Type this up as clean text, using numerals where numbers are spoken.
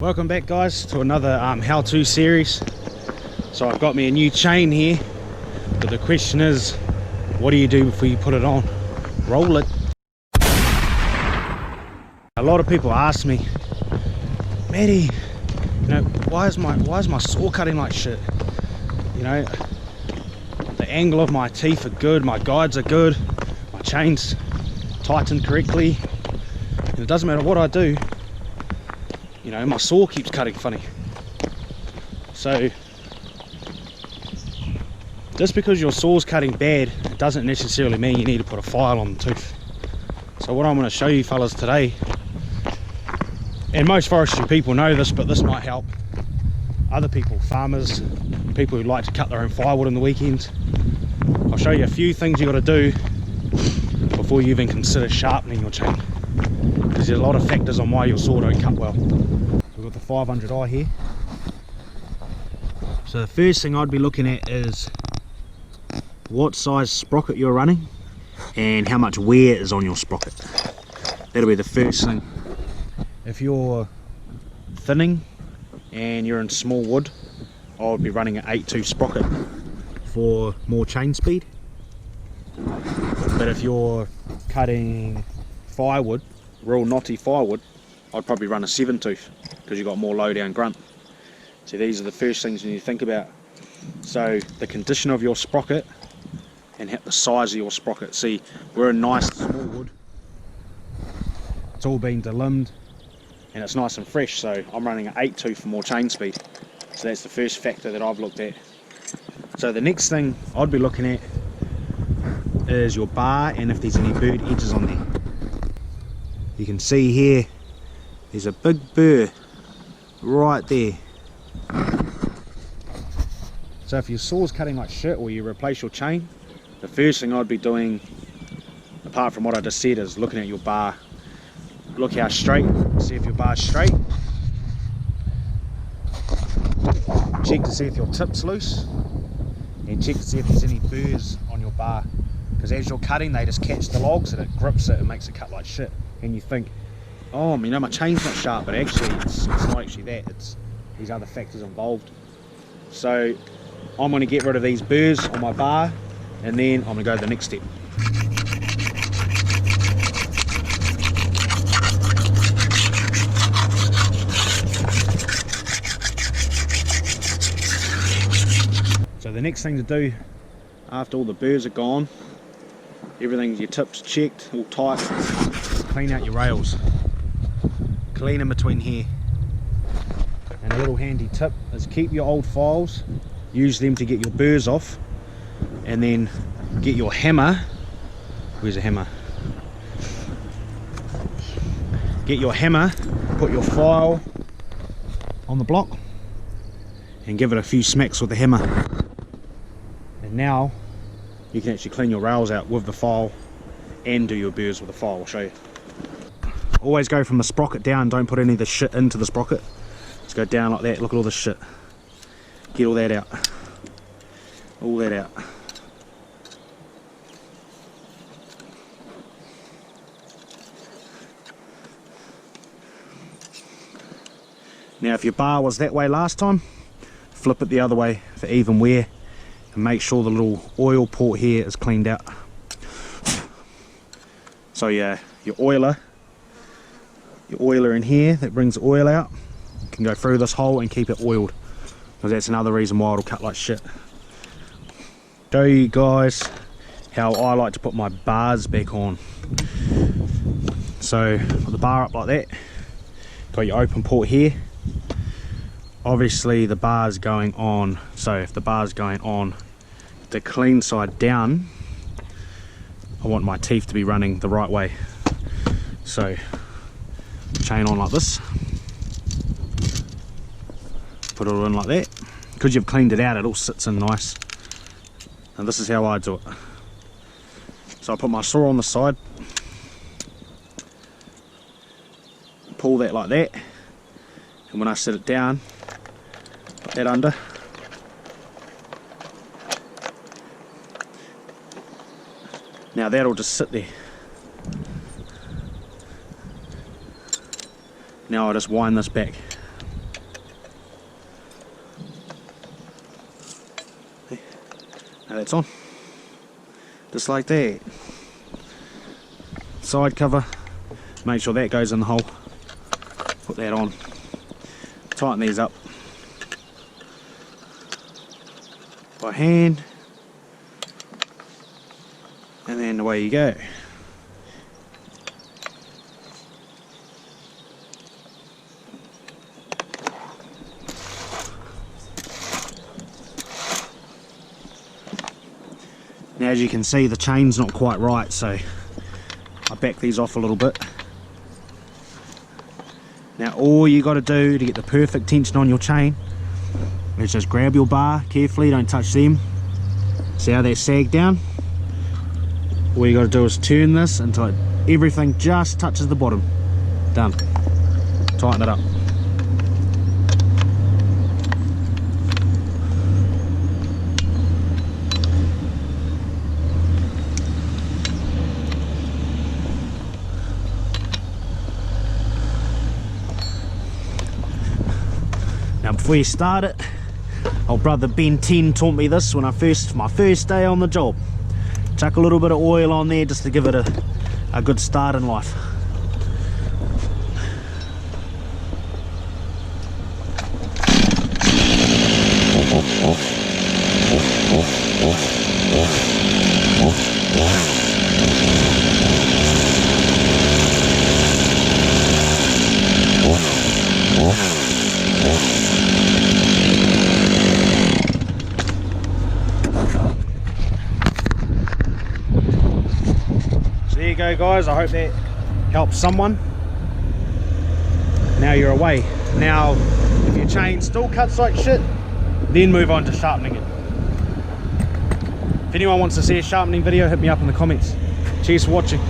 Welcome back guys to another how-to series. So I've got me a new chain here, but the question is, what do you do before you put it on? Roll it. A lot of people ask me, Matty, why is my saw cutting like shit? The angle of my teeth are good, my guides are good, my chain's tightened correctly, and it doesn't matter what I do, my saw keeps cutting funny. So just because your saw's cutting bad, it doesn't necessarily mean you need to put a file on the tooth. So what I'm going to show you fellas today, and most forestry people know this, but this might help other people, farmers, people who like to cut their own firewood on the weekends. I'll show you a few things you got to do before you even consider sharpening your chain, because there's a lot of factors on why your saw don't cut well. We've got the 500i here. So the first thing I'd be looking at is what size sprocket you're running and how much wear is on your sprocket. That'll be the first thing. If you're thinning and you're in small wood, I would be running an 8.2 sprocket for more chain speed. But if you're cutting firewood, real knotty firewood, I'd probably run a 7 tooth because you've got more low down grunt. So these are the first things you need to think about. So the condition of your sprocket and the size of your sprocket. See, we're a nice small wood, it's all been delimbed and it's nice and fresh, so I'm running an 8 tooth for more chain speed. So that's the first factor that I've looked at. So the next thing I'd be looking at is your bar and if there's any burred edges on there. You can see here there's a big burr right there. So if your saw's cutting like shit or you replace your chain, the first thing I'd be doing, apart from what I just said, is looking at your bar. Look how straight, see if your bar's straight. Check to see if your tip's loose, and check to see if there's any burrs on your bar, because as you're cutting they just catch the logs and it grips it and makes it cut like shit, and you think, oh, my chain's not sharp, but actually it's not actually that, it's these other factors involved. So I'm going to get rid of these burrs on my bar, and then I'm going to go to the next step. So the next thing to do after all the burrs are gone, everything's, your tips checked, all tight, clean out your rails. Clean in between here. And a little handy tip is keep your old files, use them to get your burrs off, and then get your hammer. Where's a hammer? Get your hammer, put your file on the block and give it a few smacks with the hammer. And now you can actually clean your rails out with the file and do your burrs with the file. I'll show you. Always go from the sprocket down, don't put any of the shit into the sprocket. Just go down like that, look at all this shit. Get all that out. All that out. Now if your bar was that way last time, flip it the other way for even wear, and make sure the little oil port here is cleaned out. So yeah, your oiler in here that brings the oil out can go through this hole and keep it oiled, because that's another reason why it'll cut like shit. Show you guys how I like to put my bars back on. So put the bar up like that, got your open port here, obviously the bar's going on, so if the bar's going on the clean side down, I want my teeth to be running the right way. So chain on like this, put it in like that. Because you've cleaned it out, it all sits in nice, and this is how I do it. So I put my saw on the side, pull that like that, and when I set it down, put that under. Now that'll just sit there. Now I just wind this back. And that's on. Just like that. Side cover, make sure that goes in the hole. Put that on. Tighten these up by hand. And then away you go. Now as you can see, the chain's not quite right, so I back these off a little bit. Now all you got to do to get the perfect tension on your chain is just grab your bar carefully, don't touch them. See how they sag down? All you got to do is turn this until everything just touches the bottom. Done. Tighten it up. Now before you start it, old brother Ben 10 taught me this when my first day on the job. Chuck a little bit of oil on there just to give it a good start in life. There you go guys, I hope that helps someone. Now you're away. Now if your chain still cuts like shit, then move on to sharpening it. If anyone wants to see a sharpening video, hit me up in the comments. Cheers for watching.